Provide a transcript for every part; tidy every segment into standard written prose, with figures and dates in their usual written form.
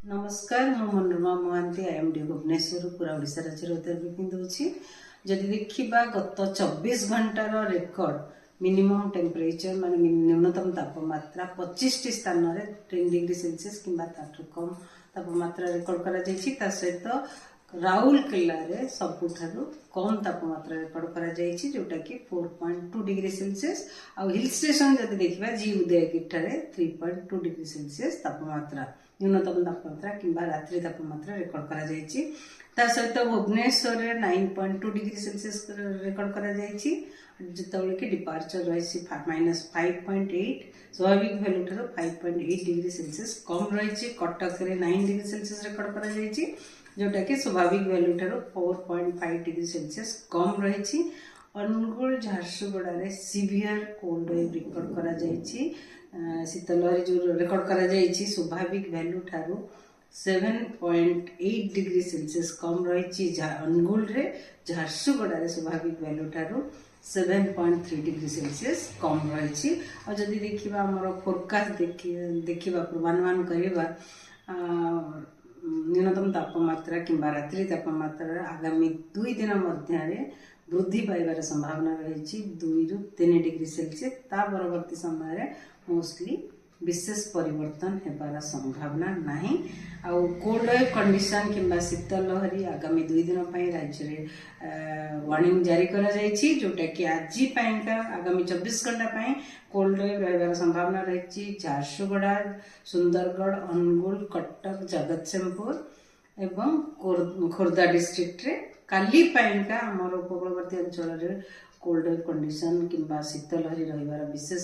नमस्कार मु मनोरमा महांती आईएमडी भुवनेश्वर पूरा ओडिशा राज्य उत्तर दूसरी जदि देखा गत 24 घंटार रेकर्ड मिनिमम टेम्परेचर मान न्यूनतम तापमात्रा 25 टी स्थान में 10 डिग्री सेल्सियस किंबा कम तापमात्रा रेकर्ड करा सहित राउरकेला रे सबुठारु कम तापमात्रा रेकर्ड करा जोटा कि 4.2 डिग्री सेल्सियस आ हिल स्टेशन जदि देखा जी उदयगिरी ठारे 3.2 डिग्री सेल्सियस तापमात्रा न्यूनतम तापमात्रा किंबा रात्रि तापमात्रा रेकर्ड करा सहित भुवनेश्वर 9.2 डिग्री सेल्सियस रेकर्ड करा जितेबाला कि डिपार्चर रही -5.8 स्वाभाविक भैल्यू ठार 5.8 डिग्री सेल्सियस कम रही कटक रे 9 डिग्री सेल्सियस रेकर्ड करा जोटा कि स्वाभाविक भैल्यू ठार 4.5 डिग्री सेल्सियस कम रही अनुगुल झारसुगुड़ा रे सीवियर कोल्ड वेव रेकर्ड करा शीतलहरी जो रेकर्ड करा स्वाभाविक भैल्यू ठार 7.8 डिग्री सेल्सियस कम रही अनुगुल रे झारसुगुड़ा रे स्वाभाविक भैल्यू ठार 7.3 डिग्री सेल्सियस कम रही जदि देखा आम फोरकास्ट देखा पूर्वानुमान करवा न्यूनतम तापमात्रा किंबा रात्रि तापमात्रा आगामी 2 दिन मध्य वृद्धि पाइबार संभावना रही 2 ରୁ 3 डिग्री सेल्सियस परवर्ती समय मोस्टली विशेष परिवर्तन होबार संभावना नहीं आउ कोल्ड वेव कंडीशन किंबा शीतलहरी आगामी 2 दिन राज्य में वार्निंग जारी करा जोटा कि आज आगामी 24 घंटा कोल्ड वेव रही संभावना रही झारसुगुड़ा सुंदरगढ़ अनुगुल कटक जगतसिंहपुर एवं खोर्धा डिस्ट्रिक्ट रे काली आमर उपकूलवर्ती अंचल कोल्ड वेव कंडीशन किंबा शीतलहरी रही विशेष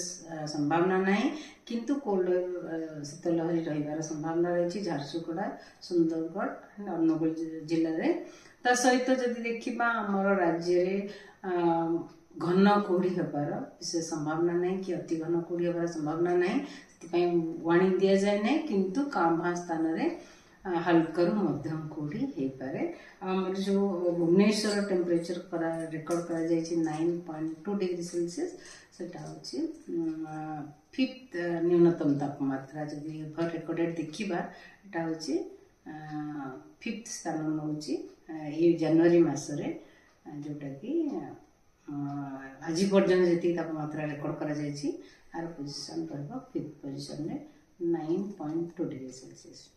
संभावना नहीं किंतु कोल्ड वेव शीतलहरी रही संभावना रही झारसुगुड़ा सुंदरगढ़ अनुगुल जिले में ता सहित जदि देखा आमर राज्य में घन कुहुड़ी होबार विशेष संभावना नहीं कि अति घन कुहुड़ी होबार संभावना नहीं वार्निंग दि जाए ना किंतु कां स्थान में हल्का मध्यम कुहुड़ी हो पारे आमर जो भुवनेश्वर टेम्परेचर रेकर्ड करा 9.2 डिग्री सेल्सियस सेटा होची 5th न्यूनतम तापमात्रा जदि एभर रेकर्डेड देखा एटा होची 5th स्थान नौची ये जनवरी मासरे जोटा कि आज पर्यटन जी तापमात्रा रेकर्ड करा आर पोजिशन रहा 5th पोजिशन में 9.2 डिग्री सेल्सियस।